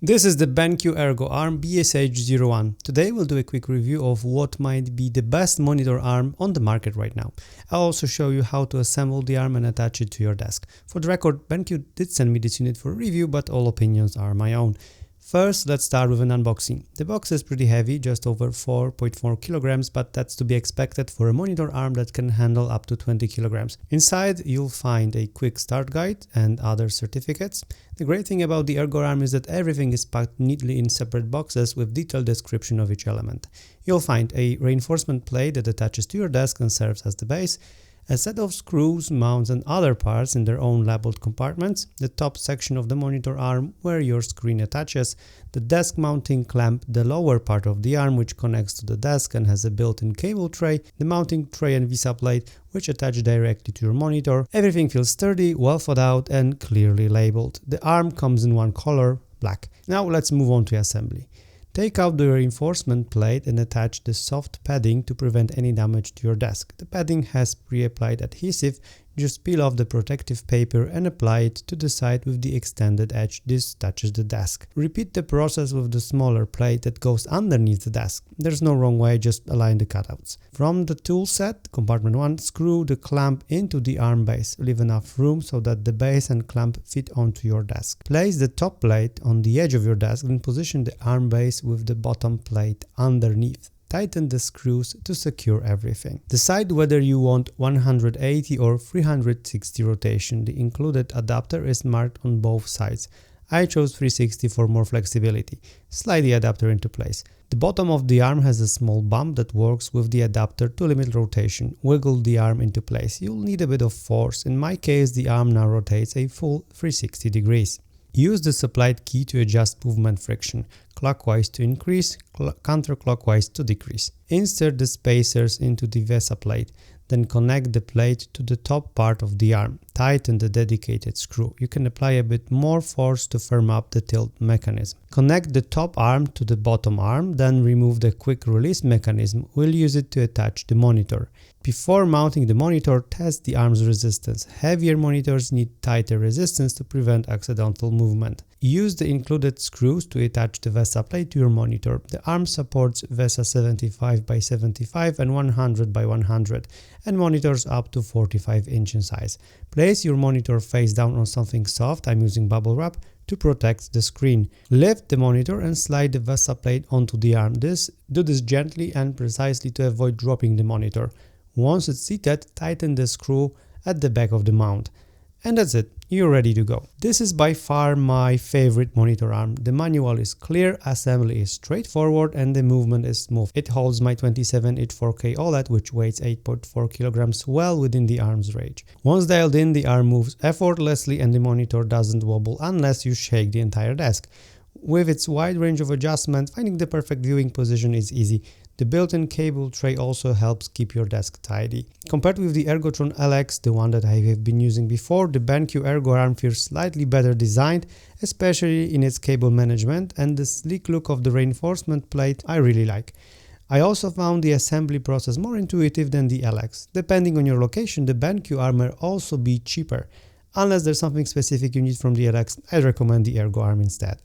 This is the Benq Ergo Arm BSH01. Today we'll do a quick review of what might be the best monitor arm on the market right now. I'll also show you how to assemble the arm and attach it to your desk. For the record, Benq did send me this unit for review, but all opinions are my own. First, let's start with an unboxing. The box is pretty heavy, just over 4.4 kilograms, but that's to be expected for a monitor arm that can handle up to 20 kilograms. Inside, you'll find a quick start guide and other certificates. The great thing about the Ergo arm is that everything is packed neatly in separate boxes with detailed description of each element. You'll find a reinforcement plate that attaches to your desk and serves as the base, a set of screws, mounts and other parts in their own labeled compartments, the top section of the monitor arm where your screen attaches, the desk mounting clamp, the lower part of the arm which connects to the desk and has a built-in cable tray, the mounting tray and VISA plate which attach directly to your monitor. Everything feels sturdy, well thought out and clearly labeled. The arm comes in one color, black. Now let's move on to assembly. Take out the reinforcement plate and attach the soft padding to prevent any damage to your desk. The padding has pre-applied adhesive. Just peel off the protective paper and apply it to the side with the extended edge. This touches the desk. Repeat the process with the smaller plate that goes underneath the desk. There's no wrong way, just align the cutouts. From the tool set, compartment 1, screw the clamp into the arm base. Leave enough room so that the base and clamp fit onto your desk. Place the top plate on the edge of your desk and position the arm base with the bottom plate underneath. Tighten the screws to secure everything. Decide whether you want 180 or 360 rotation. The included adapter is marked on both sides. I chose 360 for more flexibility. Slide the adapter into place. The bottom of the arm has a small bump that works with the adapter to limit rotation. Wiggle the arm into place. You'll need a bit of force. In my case, the arm now rotates a full 360 degrees. Use the supplied key to adjust movement friction, clockwise to increase, counterclockwise to decrease. Insert the spacers into the VESA plate, then connect the plate to the top part of the arm. Tighten the dedicated screw. You can apply a bit more force to firm up the tilt mechanism. Connect the top arm to the bottom arm, then remove the quick release mechanism. We'll use it to attach the monitor. Before mounting the monitor, test the arm's resistance. Heavier monitors need tighter resistance to prevent accidental movement. Use the included screws to attach the VESA plate to your monitor. The arm supports VESA 75 by 75 and 100 by 100 and monitors up to 45 inch in size. Place your monitor face down on something soft, I'm using bubble wrap, to protect the screen. Lift the monitor and slide the VESA plate onto the arm. Do this gently and precisely to avoid dropping the monitor. Once it's seated, tighten the screw at the back of the mount. And that's it, you're ready to go. This is by far my favorite monitor arm. The manual is clear, assembly is straightforward and the movement is smooth. It holds my 27-inch 4K OLED which weighs 8.4 kilograms well within the arm's range. Once dialed in, the arm moves effortlessly and the monitor doesn't wobble unless you shake the entire desk. With its wide range of adjustment, finding the perfect viewing position is easy. The built-in cable tray also helps keep your desk tidy. Compared with the Ergotron LX, the one that I have been using before, the Benq Ergo arm feels slightly better designed, especially in its cable management, and the sleek look of the reinforcement plate I really like. I also found the assembly process more intuitive than the LX. Depending on your location, the Benq arm may also be cheaper. Unless there's something specific you need from the LX, I recommend the Ergo arm instead.